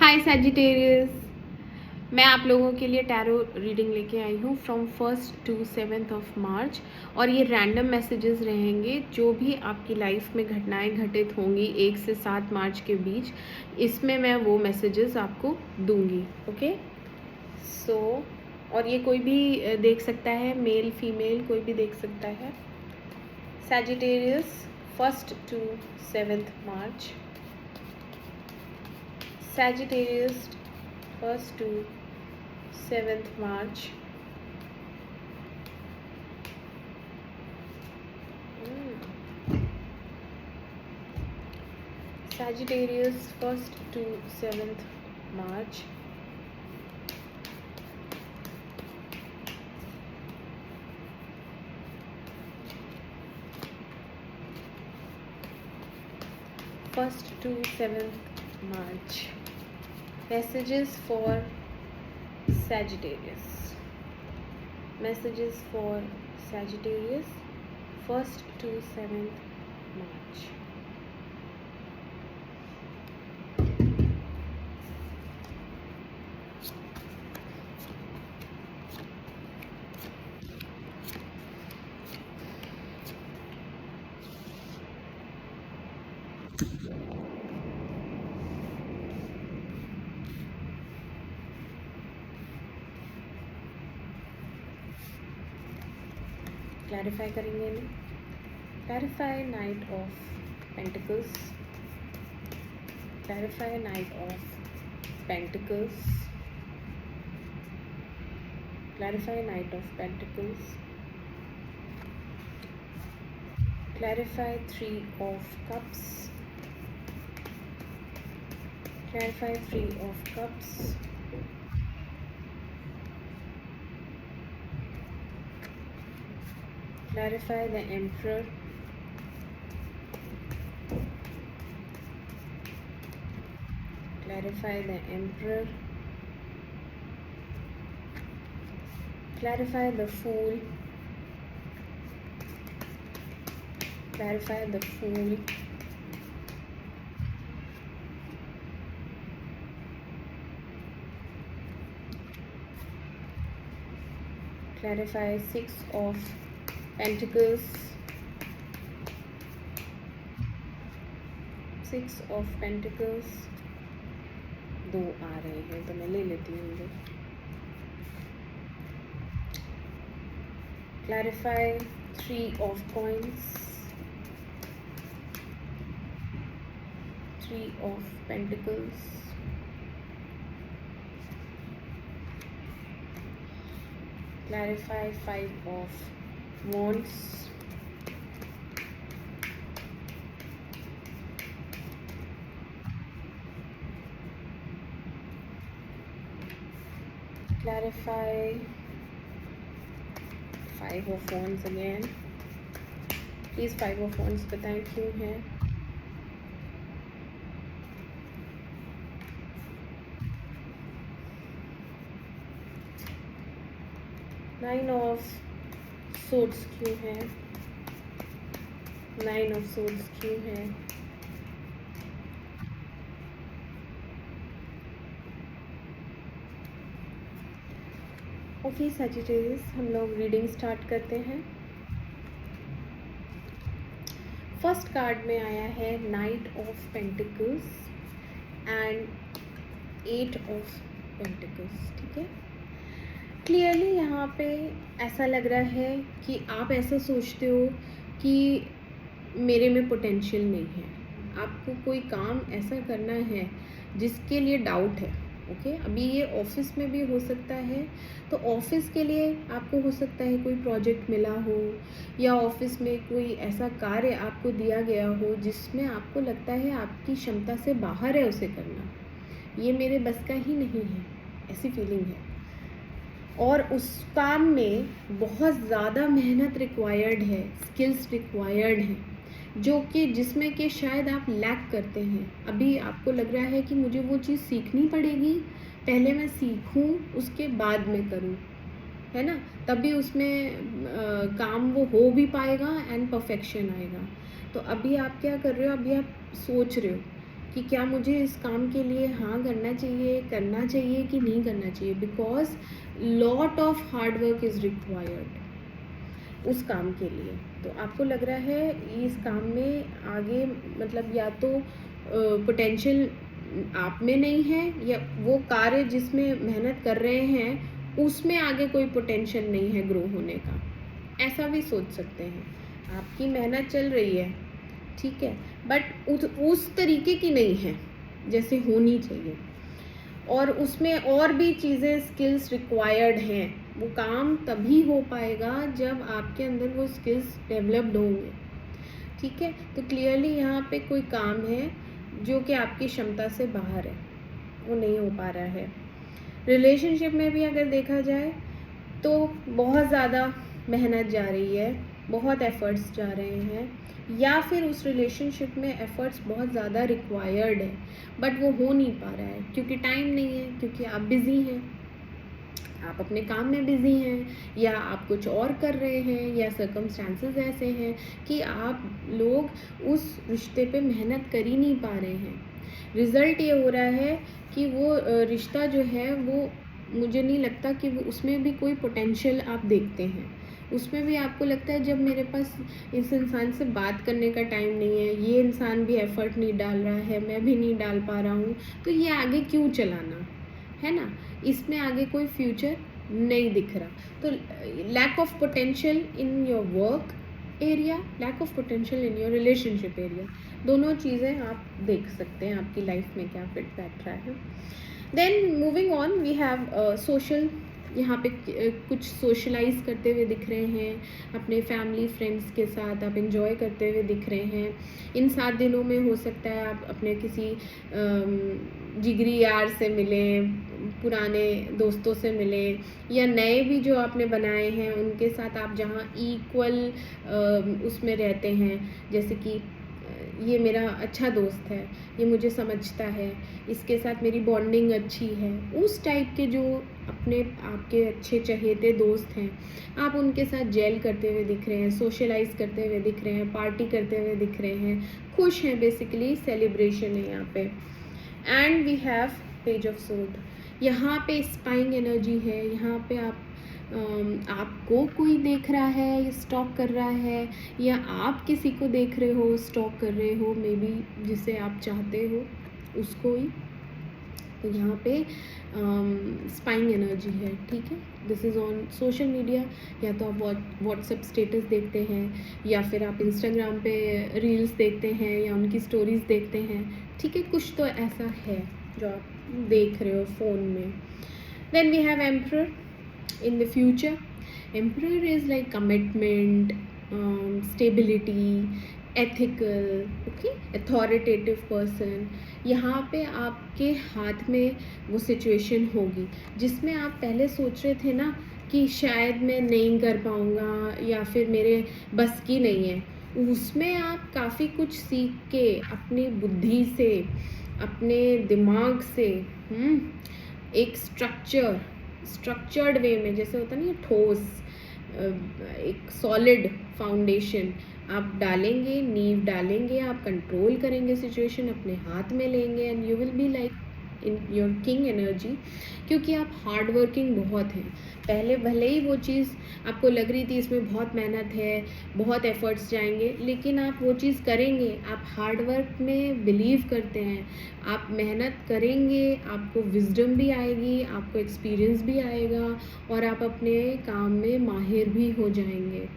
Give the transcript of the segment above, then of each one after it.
हाय Sagittarius, मैं आप लोगों के लिए टैरो रीडिंग लेके आई हूँ from 1st to 7th of March. और ये रैंडम मैसेजेस रहेंगे जो भी आपकी लाइफ में घटनाएं घटित होंगी 1 से 7 मार्च के बीच, इसमें मैं वो मैसेजेस आपको दूंगी। ओके सो और ये कोई भी देख सकता है, मेल फीमेल कोई भी देख सकता है। Sagittarius 1st to 7th March, Sagittarius 1st to 7th March. Sagittarius 1st to 7th March. First to 7th March. Messages for Sagittarius. Messages for Sagittarius 1st to 7th March. Clarify करेंगे ना। Clarify night of pentacles, clarify night of pentacles, clarify night of pentacles, clarify 3 of cups, clarify 3 of cups, clarify the emperor, clarify the emperor, clarify the fool, clarify the fool, clarify 6 of Pentacles, 6 of Pentacles। 2 आ रहे हैं तो मैं ले लेती हूँ। Clarify 3 of coins, 3 of Pentacles, clarify 5 of wands, clarify 5 of wands again। Please 5 of wands बताएं क्यों है। नाइन ऑफ सोर्ड्स क्यों है, 9 of swords क्यों है। ओके सैजिटेरियस, हम लोग रीडिंग स्टार्ट करते हैं। फर्स्ट कार्ड में आया है night of pentacles and 8 of pentacles. ठीक है, क्लियरली यहाँ पे ऐसा लग रहा है कि आप ऐसा सोचते हो कि मेरे में पोटेंशियल नहीं है, आपको कोई काम ऐसा करना है जिसके लिए डाउट है। ओके अभी ये ऑफिस में भी हो सकता है, तो ऑफिस के लिए आपको हो सकता है कोई प्रोजेक्ट मिला हो, या ऑफिस में कोई ऐसा कार्य आपको दिया गया हो जिसमें आपको लगता है आपकी क्षमता से बाहर है उसे करना, ये मेरे बस का ही नहीं है, ऐसी फीलिंग है। और उस काम में बहुत ज़्यादा मेहनत रिक्वायर्ड है, स्किल्स रिक्वायर्ड हैं, जो कि जिसमें कि शायद आप लैक करते हैं। अभी आपको लग रहा है कि मुझे वो चीज़ सीखनी पड़ेगी, पहले मैं सीखूं उसके बाद में करूं, है ना, तभी उसमें काम वो हो भी पाएगा एंड परफेक्शन आएगा। तो अभी आप क्या कर रहे हो, अभी आप सोच रहे हो कि क्या मुझे इस काम के लिए हाँ करना चाहिए कि नहीं करना चाहिए, because lot of hard work is required उस काम के लिए। तो आपको लग रहा है इस काम में आगे मतलब या तो पोटेंशियल आप में नहीं है, या वो कार्य जिसमें मेहनत कर रहे हैं उसमें आगे कोई पोटेंशियल नहीं है ग्रो होने का, ऐसा भी सोच सकते हैं। आपकी मेहनत चल रही है, ठीक है, बट उस तरीके की नहीं है जैसे होनी चाहिए, और उसमें और भी चीज़ें स्किल्स रिक्वायर्ड हैं। वो काम तभी हो पाएगा जब आपके अंदर वो स्किल्स डेवलप्ड होंगे, ठीक है। तो क्लियरली यहाँ पे कोई काम है जो कि आपकी क्षमता से बाहर है, वो नहीं हो पा रहा है। रिलेशनशिप में भी अगर देखा जाए तो बहुत ज़्यादा मेहनत जा रही है, बहुत एफ़र्ट्स जा रहे हैं, या फिर उस रिलेशनशिप में एफ़र्ट्स बहुत ज़्यादा रिक्वायर्ड है बट वो हो नहीं पा रहा है क्योंकि टाइम नहीं है, क्योंकि आप बिज़ी हैं, आप अपने काम में बिज़ी हैं, या आप कुछ और कर रहे हैं, या सर्कमस्टांसेस ऐसे हैं कि आप लोग उस रिश्ते पे मेहनत कर ही नहीं पा रहे हैं। रिज़ल्ट ये हो रहा है कि वो रिश्ता जो है वो मुझे नहीं लगता कि वो उसमें भी कोई पोटेंशियल आप देखते हैं। उसमें भी आपको लगता है जब मेरे पास इस इंसान से बात करने का टाइम नहीं है, ये इंसान भी एफ़र्ट नहीं डाल रहा है, मैं भी नहीं डाल पा रहा हूँ, तो ये आगे क्यों चलाना, है ना? इसमें आगे कोई फ्यूचर नहीं दिख रहा। तो lack of potential in your work area, lack of potential in your relationship area, दोनों चीज़ें आप देख सकते हैं आपकी लाइफ में क्या फिट बैठ रहा है। Then moving on we have social, यहाँ पे कुछ सोशलाइज करते हुए दिख रहे हैं अपने फैमिली फ्रेंड्स के साथ, आप एंजॉय करते हुए दिख रहे हैं। इन 7 दिनों में हो सकता है आप अपने किसी जिगरी यार से मिलें, पुराने दोस्तों से मिलें, या नए भी जो आपने बनाए हैं उनके साथ आप जहाँ इक्वल उसमें रहते हैं, जैसे कि ये मेरा अच्छा दोस्त है, ये मुझे समझता है, इसके साथ मेरी बॉन्डिंग अच्छी है, उस टाइप के जो अपने आपके अच्छे चहेते दोस्त हैं, आप उनके साथ जेल करते हुए दिख रहे हैं, सोशलाइज करते हुए दिख रहे हैं, पार्टी करते हुए दिख रहे हैं, खुश हैं, बेसिकली सेलिब्रेशन है यहाँ पे। And we have page of sword, यहाँ पे स्पाइंग एनर्जी है, यहाँ पे आपको कोई देख रहा है, स्टॉक कर रहा है, या आप किसी को देख रहे हो, स्टॉक कर रहे हो, मे बी जिसे आप चाहते हो उसको ही। तो यहाँ पे स्पाइंग एनर्जी है, ठीक है। This is on social media, या तो आप व्हाट्सएप स्टेटस देखते हैं, या फिर आप इंस्टाग्राम पे रील्स देखते हैं, या उनकी स्टोरीज देखते हैं, ठीक है, कुछ तो ऐसा है जो आप देख रहे हो फ़ोन में। Then we have emperor in the future. Emperor is like commitment, stability, ethical, okay, authoritative person। यहाँ पे आपके हाथ में वो सिचुएशन होगी जिसमें आप पहले सोच रहे थे ना कि शायद मैं नहीं कर पाऊँगा या फिर मेरे बस की नहीं है, उसमें आप काफ़ी कुछ सीख के अपनी बुद्धि से, अपने दिमाग से एक स्ट्रक्चर्ड वे में, जैसे होता नहीं है ठोस, एक सॉलिड फाउंडेशन आप डालेंगे, नींव डालेंगे, आप कंट्रोल करेंगे सिचुएशन, अपने हाथ में लेंगे, and you will be like in your king energy, क्योंकि आप हार्ड वर्किंग बहुत हैं। पहले भले ही वो चीज़ आपको लग रही थी इसमें बहुत मेहनत है, बहुत एफर्ट्स जाएंगे, लेकिन आप वो चीज़ करेंगे, आप हार्ड वर्क में बिलीव करते हैं, आप मेहनत करेंगे, आपको विजडम भी आएगी, आपको एक्सपीरियंस भी आएगा, और आप अपने काम में माहिर भी हो जाएंगे।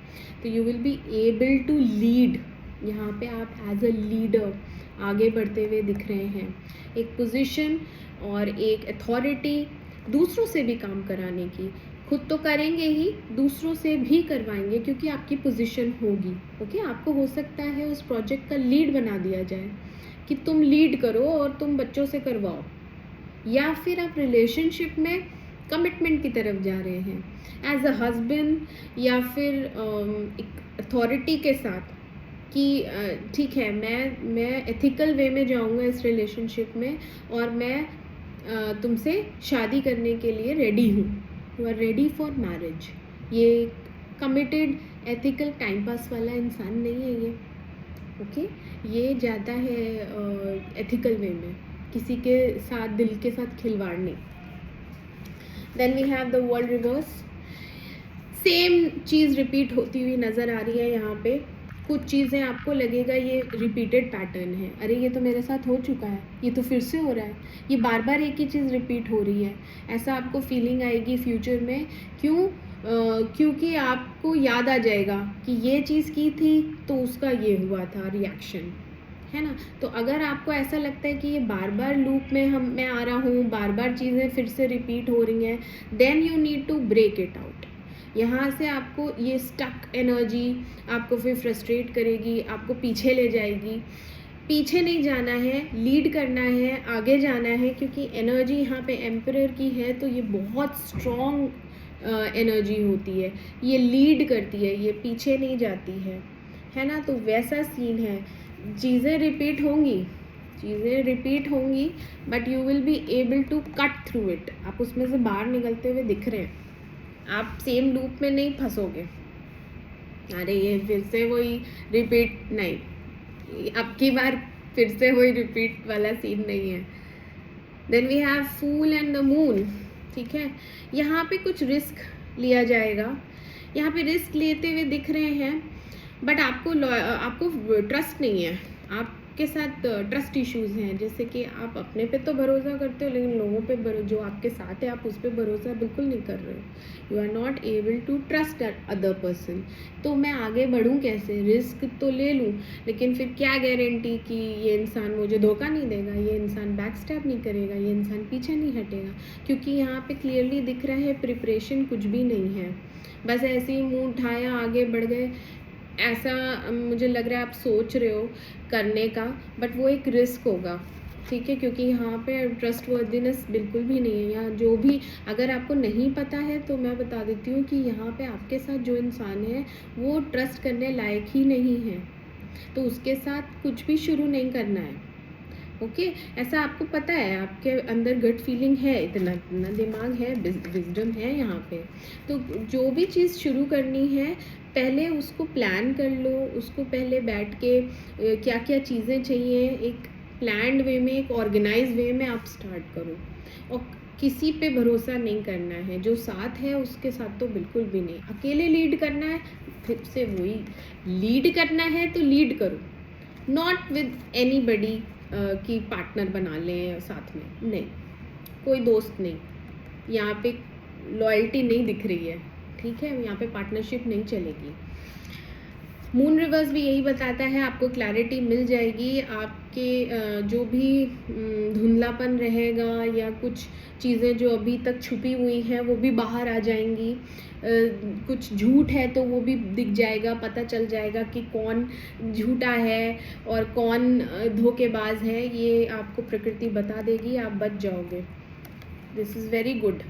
तो you will be able to lead, यहाँ पे आप एज अ लीडर आगे बढ़ते हुए दिख रहे हैं, एक पोजीशन और एक अथॉरिटी दूसरों से भी काम कराने की, खुद तो करेंगे ही, दूसरों से भी करवाएंगे क्योंकि आपकी पोजीशन होगी, ओके। आपको हो सकता है उस प्रोजेक्ट का लीड बना दिया जाए कि तुम लीड करो और तुम बच्चों से करवाओ, या फिर आप रिलेशनशिप में कमिटमेंट की तरफ जा रहे हैं एज अ हस्बैंड, या फिर एक अथॉरिटी के साथ कि ठीक है, मैं एथिकल वे में जाऊंगा इस रिलेशनशिप में, और मैं तुमसे शादी करने के लिए रेडी हूँ, you are ready for marriage. ये कमिटेड एथिकल टाइम पास वाला इंसान नहीं है ये, ओके, ये जाता है एथिकल वे में, किसी के साथ दिल के साथ खिलवाड़ नहीं। Then we have the world reverse. Same चीज़ रिपीट होती हुई नज़र आ रही है यहाँ पे। कुछ चीज़ें आपको लगेगा ये रिपीटेड पैटर्न है, अरे ये तो मेरे साथ हो चुका है, ये तो फिर से हो रहा है, ये बार बार एक ही चीज़ रिपीट हो रही है, ऐसा आपको फीलिंग आएगी फ्यूचर में। क्यों? क्योंकि आपको याद आ जाएगा कि ये चीज़ की थी तो उसका ये हुआ था रिएक्शन, है ना। तो अगर आपको ऐसा लगता है कि ये बार बार लूप में मैं आ रहा हूँ, बार बार चीज़ें फिर से रिपीट हो रही हैं, then you need to break it out. यहाँ से आपको ये स्टक एनर्जी आपको फिर फ्रस्ट्रेट करेगी, आपको पीछे ले जाएगी। पीछे नहीं जाना है, लीड करना है, आगे जाना है, क्योंकि एनर्जी यहाँ पे एम्परर की है तो ये बहुत स्ट्रॉन्ग एनर्जी होती है, ये लीड करती है, ये पीछे नहीं जाती है ना। तो वैसा सीन है, चीज़ें रिपीट होंगी but you will be able to cut through it. आप उसमें से बाहर निकलते हुए दिख रहे हैं, आप सेम लूप में नहीं फंसोगे, अरे ये फिर से वही रिपीट नहीं, अब की बार फिर से वही रिपीट वाला सीन नहीं है। Then we have fool and the moon, ठीक है। यहाँ पे कुछ रिस्क लिया जाएगा, यहाँ पे रिस्क लेते हुए दिख रहे हैं बट आपको ट्रस्ट नहीं है, आपके साथ ट्रस्ट इश्यूज हैं। जैसे कि आप अपने पे तो भरोसा करते हो लेकिन लोगों पे जो आपके साथ है आप उस पर भरोसा बिल्कुल नहीं कर रहे हो, you are not able to trust other person. तो मैं आगे बढ़ूँ कैसे? रिस्क तो ले लूँ लेकिन फिर क्या गारंटी कि ये इंसान मुझे धोखा नहीं देगा, ये इंसान बैक स्टैप नहीं करेगा, ये इंसान पीछे नहीं हटेगा। क्योंकि यहाँ पे क्लियरली दिख रहा है प्रिपरेशन कुछ भी नहीं है, बस ऐसे ही मुंह उठाया आगे बढ़ गए, ऐसा मुझे लग रहा है। आप सोच रहे हो करने का बट वो एक रिस्क होगा, ठीक है। क्योंकि यहाँ पे ट्रस्ट वर्दिनेस बिल्कुल भी नहीं है। यहाँ जो भी अगर आपको नहीं पता है तो मैं बता देती हूँ कि यहाँ पे आपके साथ जो इंसान है वो ट्रस्ट करने लायक ही नहीं है, तो उसके साथ कुछ भी शुरू नहीं करना है, ओके। ऐसा आपको पता है, आपके अंदर गट फीलिंग है, इतना दिमाग है, विजडम है यहाँ पे। तो जो भी चीज़ शुरू करनी है पहले उसको प्लान कर लो, उसको पहले बैठ के क्या क्या चीज़ें चाहिए एक प्लान्ड वे में, एक ऑर्गेनाइज वे में आप स्टार्ट करो। और किसी पे भरोसा नहीं करना है, जो साथ है उसके साथ तो बिल्कुल भी नहीं। अकेले लीड करना है, फिर से वही, लीड करना है तो लीड करो, नॉट विद एनीबडी की पार्टनर बना लें साथ में, नहीं, कोई दोस्त नहीं, यहाँ पे लॉयल्टी नहीं दिख रही है, ठीक है। यहाँ पे पार्टनरशिप नहीं चलेगी। मून रिवर्स भी यही बताता है, आपको क्लैरिटी मिल जाएगी, आपके जो भी धुंधलापन रहेगा या कुछ चीज़ें जो अभी तक छुपी हुई हैं वो भी बाहर आ जाएंगी। कुछ झूठ है तो वो भी दिख जाएगा, पता चल जाएगा कि कौन झूठा है और कौन धोखेबाज है, ये आपको प्रकृति बता देगी, आप बच जाओगे। This is very good.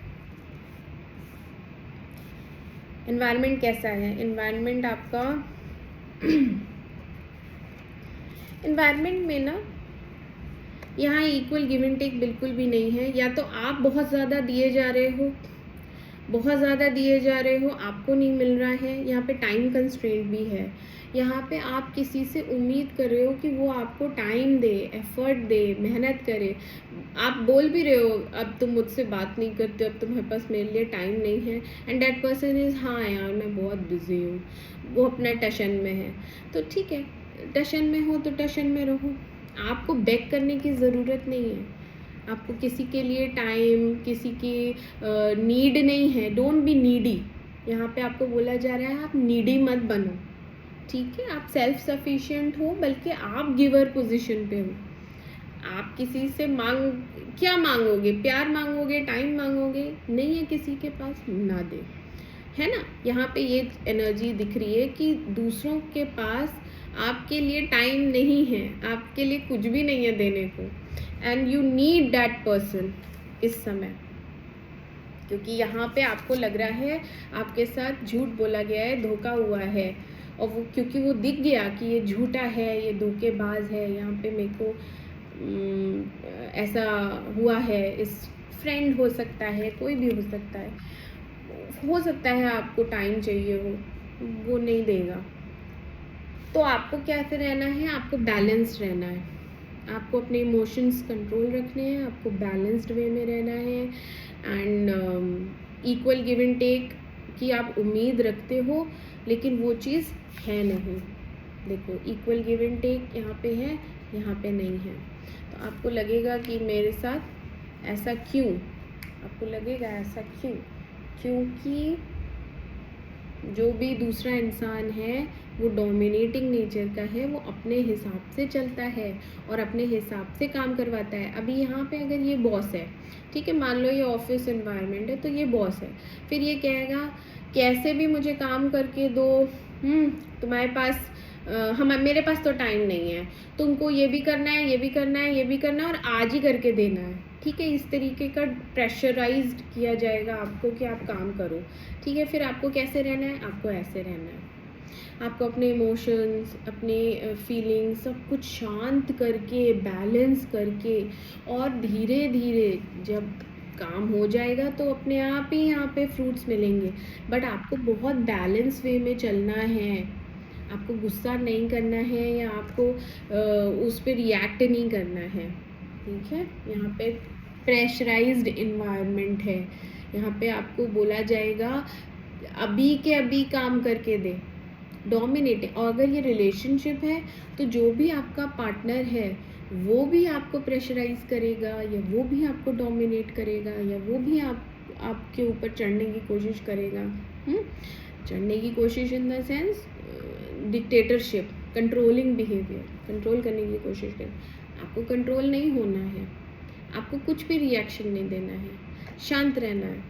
Environment कैसा है? एनवायरनमेंट आपका एनवायरनमेंट में ना यहाँ इक्वल गिव एंड टेक बिल्कुल भी नहीं है। या तो आप बहुत ज़्यादा दिए जा रहे हो, आपको नहीं मिल रहा है। यहाँ पे टाइम कंस्ट्रेंट भी है, यहाँ पे आप किसी से उम्मीद कर रहे हो कि वो आपको टाइम दे, एफर्ट दे, मेहनत करे। आप बोल भी रहे हो अब तुम मुझसे बात नहीं करते, अब तुम्हारे पास मेरे लिए टाइम नहीं है, एंड दैट पर्सन इज़ हाँ यार मैं बहुत बिजी हूँ, वो अपना टशन में है। तो ठीक है, टशन में हो तो टशन में रहो, आपको बैक करने की ज़रूरत नहीं है। आपको किसी के लिए टाइम, किसी की नीड नहीं है। Don't be needy. यहाँ पे आपको बोला जा रहा है आप नीडी मत बनो, ठीक है। आप सेल्फ सफिशिएंट हो, बल्कि आप गिवर पोजीशन पे हो। आप किसी से क्या मांगोगे? प्यार मांगोगे, टाइम मांगोगे? नहीं है किसी के पास, ना दे, है ना। यहाँ पे ये एनर्जी दिख रही है कि दूसरों के पास आपके लिए टाइम नहीं है, आपके लिए कुछ भी नहीं है देने को, and you need that person इस समय। क्योंकि यहाँ पे आपको लग रहा है आपके साथ झूठ बोला गया है, धोखा हुआ है, और वो क्योंकि वो दिख गया कि ये झूठा है, ये धोखेबाज है, यहाँ पे मेरे को ऐसा हुआ है। इस फ्रेंड हो सकता है, कोई भी हो सकता है आपको टाइम चाहिए, वो नहीं देगा। तो आपको कैसे रहना है, आपको बैलेंस्ड रहना है, आपको अपने इमोशंस कंट्रोल रखने हैं, आपको बैलेंस्ड वे में रहना है and equal give and take की आप उम्मीद रखते हो, लेकिन वो चीज़ है नहीं। देखो इक्वल गिव एंड टेक यहाँ पे है, यहाँ पे नहीं है। तो आपको लगेगा कि मेरे साथ ऐसा क्यों, आपको लगेगा ऐसा क्यों, क्योंकि जो भी दूसरा इंसान है वो डोमिनेटिंग नेचर का है, वो अपने हिसाब से चलता है और अपने हिसाब से काम करवाता है। अभी यहाँ पे अगर ये बॉस है, ठीक है, मान लो ये ऑफिस एनवायरनमेंट है, तो ये बॉस है, फिर ये कहेगा कैसे भी मुझे काम करके दो, तुम्हारे पास मेरे पास तो टाइम नहीं है, तुमको ये भी करना है, ये भी करना है, ये भी करना है और आज ही करके देना है, ठीक है। इस तरीके का प्रेशराइज्ड किया जाएगा आपको कि आप काम करो, ठीक है। फिर आपको कैसे रहना है, आपको ऐसे रहना है, आपको अपने इमोशंस, अपने फीलिंग्स सब कुछ शांत करके, बैलेंस करके, और धीरे धीरे जब काम हो जाएगा तो अपने आप ही यहाँ पे फ्रूट्स मिलेंगे। बट आपको बहुत बैलेंस वे में चलना है, आपको गुस्सा नहीं करना है या आपको उस पर रिएक्ट नहीं करना है, ठीक है। यहाँ पे प्रेशराइज्ड इन्वायरमेंट है, यहाँ पे आपको बोला जाएगा अभी के अभी काम करके दे, डोमिनेटिंग। और अगर ये रिलेशनशिप है तो जो भी आपका पार्टनर है वो भी आपको प्रेशराइज करेगा, या वो भी आपको डोमिनेट करेगा, या वो भी आपके ऊपर चढ़ने की कोशिश करेगा। चढ़ने की कोशिश in the sense dictatorship, controlling behaviour, control करने की कोशिश करें। आपको कंट्रोल नहीं होना है, आपको कुछ भी रिएक्शन नहीं देना है, शांत रहना है।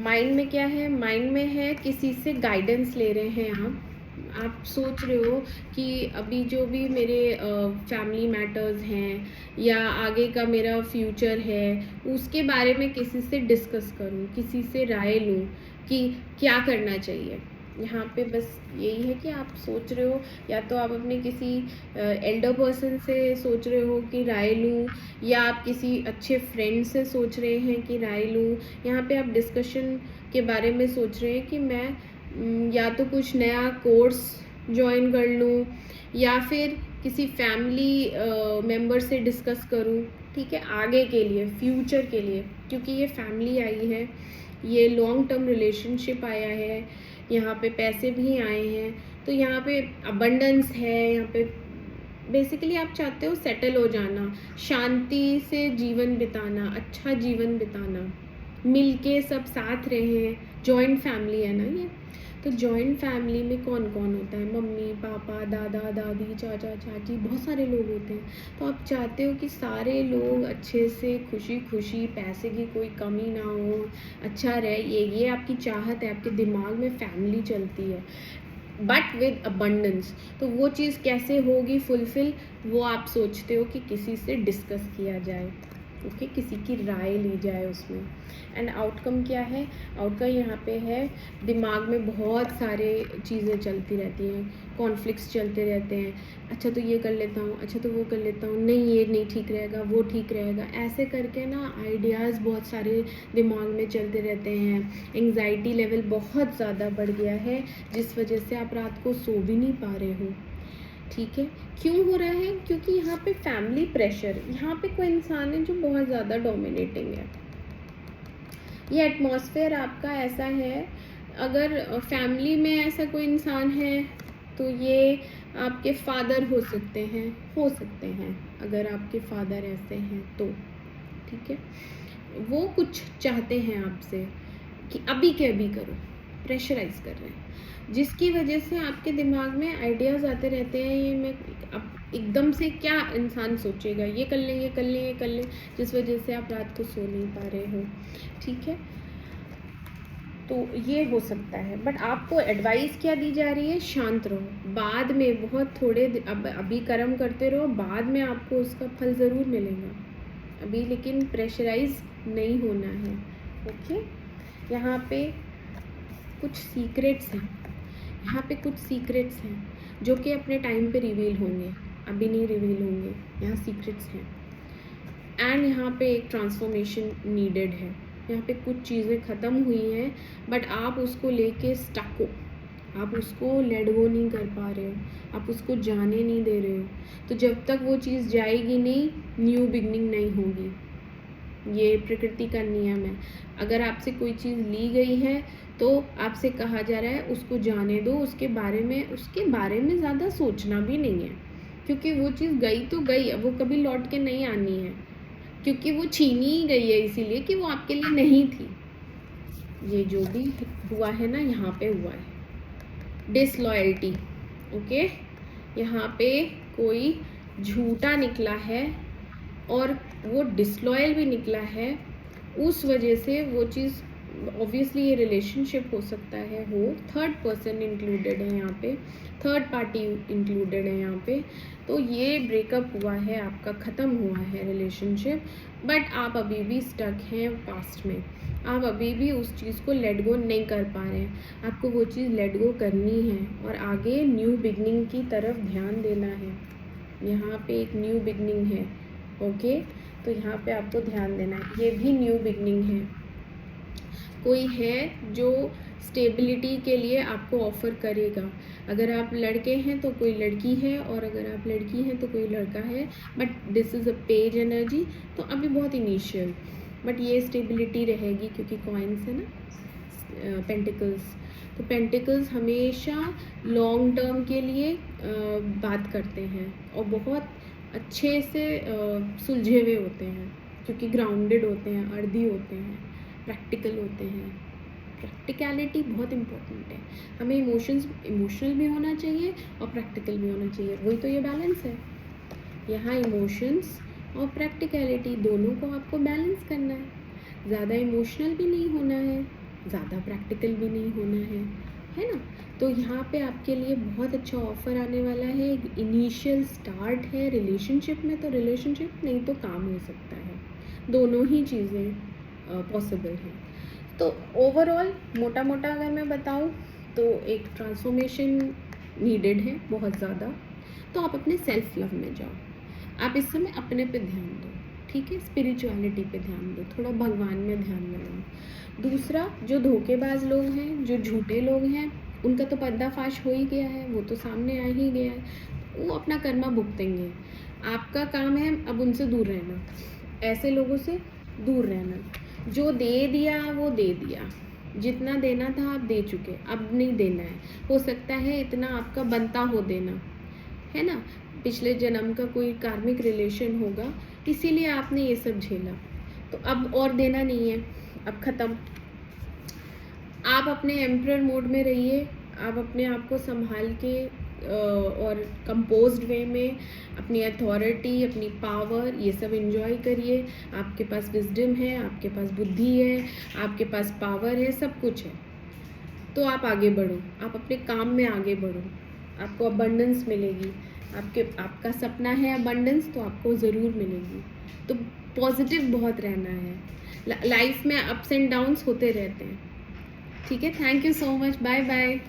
माइंड में क्या है, माइंड में है किसी से गाइडेंस ले रहे हैं आप सोच रहे हो कि अभी जो भी मेरे फैमिली मैटर्स हैं या आगे का मेरा फ्यूचर है उसके बारे में किसी से डिस्कस करूं, किसी से राय लूं कि क्या करना चाहिए। यहाँ पे बस यही है कि आप सोच रहे हो, या तो आप अपने किसी एल्डर पर्सन से सोच रहे हो कि राय लूं, या आप किसी अच्छे फ्रेंड से सोच रहे हैं कि राय लूं। यहाँ पे आप डिस्कशन के बारे में सोच रहे हैं कि मैं या तो कुछ नया कोर्स ज्वाइन कर लूं या फिर किसी फैमिली मेम्बर से डिस्कस करूं, ठीक है, आगे के लिए, फ्यूचर के लिए। क्योंकि ये फैमिली आई है, ये लॉन्ग टर्म रिलेशनशिप आया है, यहाँ पे पैसे भी आए हैं, तो यहाँ पे अबंडेंस है, यहाँ पे बेसिकली आप चाहते हो सेटल हो जाना, शांति से जीवन बिताना, अच्छा जीवन बिताना, मिलके सब साथ रहें। जॉइंट फैमिली है ना ये, तो जॉइंट फैमिली में कौन कौन होता है, मम्मी पापा, दादा दादी, चाचा चाची, बहुत सारे लोग होते हैं। तो आप चाहते हो कि सारे लोग अच्छे से खुशी खुशी, पैसे की कोई कमी ना हो, अच्छा रहे, ये आपकी चाहत है, आपके दिमाग में फैमिली चलती है, बट विद अबंडेंस। तो वो चीज़ कैसे होगी फुलफिल, वो आप सोचते हो कि किसी से डिस्कस किया जाए, ओके, किसी की राय ली जाए उसमें। एंड आउटकम क्या है, आउटकम यहाँ पे है दिमाग में बहुत सारे चीज़ें चलती रहती हैं, कॉन्फ्लिक्ट्स चलते रहते हैं। अच्छा तो ये कर लेता हूँ, अच्छा तो वो कर लेता हूँ, नहीं ये नहीं ठीक रहेगा, वो ठीक रहेगा, ऐसे करके ना आइडियाज़ बहुत सारे दिमाग में चलते रहते हैं। एंग्जाइटी लेवल बहुत ज़्यादा बढ़ गया है, जिस वजह से आप रात को सो भी नहीं पा रहे हो, ठीक है। क्यों हो रहा है, क्योंकि यहाँ पे फैमिली प्रेशर, यहाँ पे कोई इंसान है जो बहुत ज़्यादा डोमिनेटिंग है। ये एटमॉस्फेयर आपका ऐसा है, अगर फैमिली में ऐसा कोई इंसान है तो ये आपके फादर हो सकते हैं, अगर आपके फादर ऐसे हैं तो, ठीक है। वो कुछ चाहते हैं आपसे कि अभी के अभी करो, प्रेशराइज कर रहे हैं, जिसकी वजह से आपके दिमाग में आइडियाज़ आते रहते हैं, ये मैं अब एकदम से क्या इंसान सोचेगा, ये कर लें, ये कर लें, ये कर लें, जिस वजह से आप रात को सो नहीं पा रहे हो, ठीक है। तो ये हो सकता है, बट आपको एडवाइस क्या दी जा रही है, शांत रहो, बाद में बहुत थोड़े अभी कर्म करते रहो, बाद में आपको उसका फल ज़रूर मिलेगा, अभी लेकिन प्रेशराइज नहीं होना है, ओके। यहाँ पे कुछ सीक्रेट्स हैं, यहाँ पे कुछ सीक्रेट्स हैं जो कि अपने टाइम पे रिवील होंगे, अभी नहीं रिवील होंगे, यहाँ सीक्रेट्स हैं। एंड यहाँ पे एक ट्रांसफॉर्मेशन नीडेड है, यहाँ पे कुछ चीज़ें ख़त्म हुई हैं बट आप उसको लेके स्टक हो, आप उसको लेट गो नहीं कर पा रहे हो, आप उसको जाने नहीं दे रहे हो, तो जब तक वो चीज़ जाएगी नहीं, न्यू बिगनिंग नहीं होगी। ये प्रकृति का नियम है। अगर आपसे कोई चीज़ ली गई है तो आपसे कहा जा रहा है उसको जाने दो, उसके बारे में ज़्यादा सोचना भी नहीं है, क्योंकि वो चीज़ गई तो गई, अब वो कभी लौट के नहीं आनी है, क्योंकि वो छीनी ही गई है इसीलिए कि वो आपके लिए नहीं थी। ये जो भी हुआ है ना, यहाँ पे हुआ है डिसलॉयल्टी। ओके, यहाँ पे कोई झूठा निकला है और वो डिसलॉयल भी निकला है, उस वजह से वो चीज़ ऑब्वियसली ये रिलेशनशिप हो सकता है, हो थर्ड पर्सन इंक्लूडेड है यहाँ पे, थर्ड पार्टी इंक्लूडेड है यहाँ पे, तो ये ब्रेकअप हुआ है, आपका ख़त्म हुआ है रिलेशनशिप, बट आप अभी भी स्टक हैं पास्ट में, आप अभी भी उस चीज़ को लेट गो नहीं कर पा रहे हैं। आपको वो चीज़ लेट गो करनी है और आगे न्यू बिगनिंग की तरफ ध्यान देना है। यहाँ पे एक न्यू बिगनिंग है। ओके, तो यहाँ पे आपको ध्यान देना है, ये भी न्यू बिगनिंग है। कोई है जो स्टेबिलिटी के लिए आपको ऑफ़र करेगा। अगर आप लड़के हैं तो कोई लड़की है, और अगर आप लड़की हैं तो कोई लड़का है, but this is a page energy, तो अभी बहुत इनिशियल, बट ये स्टेबिलिटी रहेगी क्योंकि कॉइन्स है ना, पेंटिकल्स, तो पेंटिकल्स हमेशा लॉन्ग टर्म के लिए बात करते हैं और बहुत अच्छे से सुलझे हुए होते हैं, क्योंकि ग्राउंडेड होते हैं, अर्दी होते हैं, प्रैक्टिकल होते हैं। प्रैक्टिकलिटी बहुत इम्पोर्टेंट है, हमें इमोशनल भी होना चाहिए और प्रैक्टिकल भी होना चाहिए, वही तो ये बैलेंस है। यहाँ इमोशंस और प्रैक्टिकलिटी दोनों को आपको बैलेंस करना है, ज़्यादा इमोशनल भी नहीं होना है, ज़्यादा प्रैक्टिकल भी नहीं होना है ना। तो यहाँ पे आपके लिए बहुत अच्छा ऑफ़र आने वाला है, एक इनिशियल स्टार्ट है रिलेशनशिप में, तो रिलेशनशिप नहीं तो काम हो सकता है, दोनों ही चीज़ें पॉसिबल हैं। तो ओवरऑल मोटा मोटा अगर मैं बताऊँ तो एक ट्रांसफॉर्मेशन नीडेड है बहुत ज़्यादा, तो आप अपने सेल्फ लव में जाओ, आप इस समय अपने पे ध्यान दो, ठीक है, स्पिरिचुअलिटी पे ध्यान दो, थोड़ा भगवान में ध्यान लगाओ। दूसरा, जो धोखेबाज लोग हैं, जो झूठे लोग हैं, उनका तो पर्दाफाश हो ही गया है, वो तो सामने आ ही गया है, वो अपना कर्मा भुगतेंगे। आपका काम है अब उनसे दूर रहना, ऐसे लोगों से दूर रहना। जो दे दिया वो दे दिया, जितना देना था आप दे चुके, अब नहीं देना है। हो सकता है इतना आपका बनता हो देना, है ना, पिछले जन्म का कोई कार्मिक रिलेशन होगा, इसीलिए आपने ये सब झेला, तो अब और देना नहीं है, अब ख़त्म। आप अपने एम्परर मोड में रहिए, आप अपने आप को संभाल के और कंपोज्ड वे में अपनी अथॉरिटी, अपनी पावर, ये सब एंजॉय करिए। आपके पास विजडम है, आपके पास बुद्धि है, आपके पास पावर है, सब कुछ है, तो आप आगे बढ़ो, आप अपने काम में आगे बढ़ो, आपको अबंडेंस मिलेगी। आपका सपना है अबंडेंस, तो आपको ज़रूर मिलेगी। तो पॉजिटिव बहुत रहना है, लाइफ में अप्स एंड डाउन्स होते रहते हैं, ठीक है। Thank you so much, bye bye.